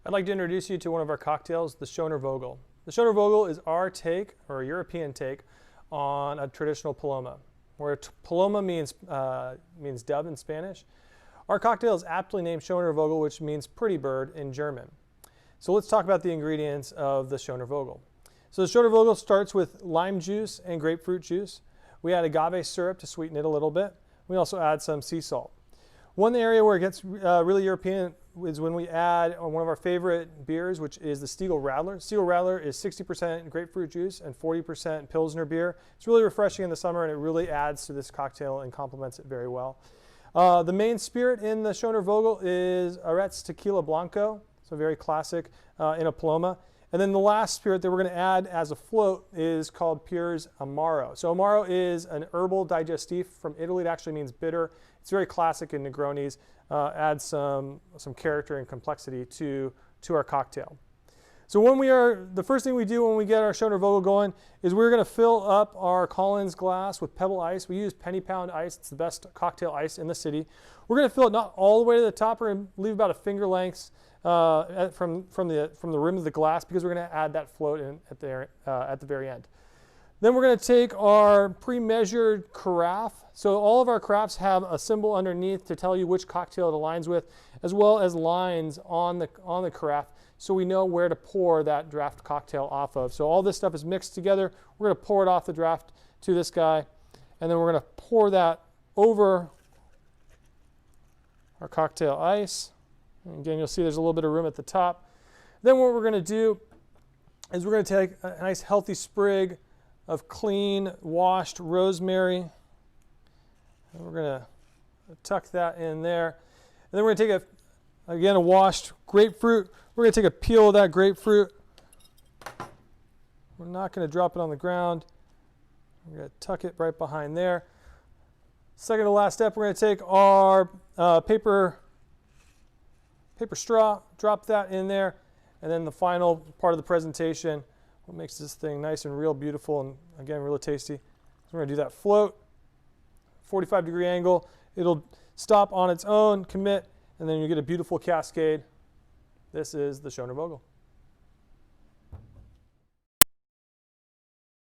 I'd like to introduce you to one of our cocktails, the Schoner Vogel. The Schoner Vogel is our take, or a European take, on a traditional Paloma, where Paloma means dove in Spanish. Our cocktail is aptly named Schoner Vogel, which means pretty bird in German. So let's talk about the ingredients of the Schoner Vogel. So the Schoner Vogel starts with lime juice and grapefruit juice. We add agave syrup to sweeten it a little bit. We also add some sea salt. One area where it gets really European is when we add one of our favorite beers, which is the Stiegl Radler. Stiegl Radler is 60% grapefruit juice and 40% Pilsner beer. It's really refreshing in the summer, and it really adds to this cocktail and complements it very well. The main spirit in the Schoner Vogel is Aretz Tequila Blanco, so very classic in a Paloma. And then the last spirit that we're going to add as a float is called Pure's Amaro. So Amaro is an herbal digestif from Italy. It actually means bitter. It's very classic in Negronis. Adds some character and complexity to our cocktail. So the first thing we do when we get our Schoner Vogel going is we're going to fill up our Collins glass with pebble ice. We use penny pound ice. It's the best cocktail ice in the city. We're going to fill it not all the way to the top. We're going to leave about a finger length from the rim of the glass, because we're going to add that float in at the very end. Then we're going to take our pre-measured carafe. So all of our carafes have a symbol underneath to tell you which cocktail it aligns with, as well as lines on the carafe, so we know where to pour that draft cocktail off of. So all this stuff is mixed together. We're going to pour it off the draft to this guy, and then we're going to pour that over our cocktail ice. And again, you'll see there's a little bit of room at the top. Then what we're going to do is we're going to take a nice healthy sprig of clean washed rosemary, and we're going to tuck that in there. And then we're going to take a washed grapefruit. We're going to take a peel of that grapefruit. We're not going to drop it on the ground. We're going to tuck it right behind there. Second to last step, we're going to take our paper straw, drop that in there, and then the final part of the presentation, what makes this thing nice and real beautiful and, again, really tasty. So we're going to do that float, 45-degree angle. It'll stop on its own, commit, and then you get a beautiful cascade. This is the Schoner Vogel.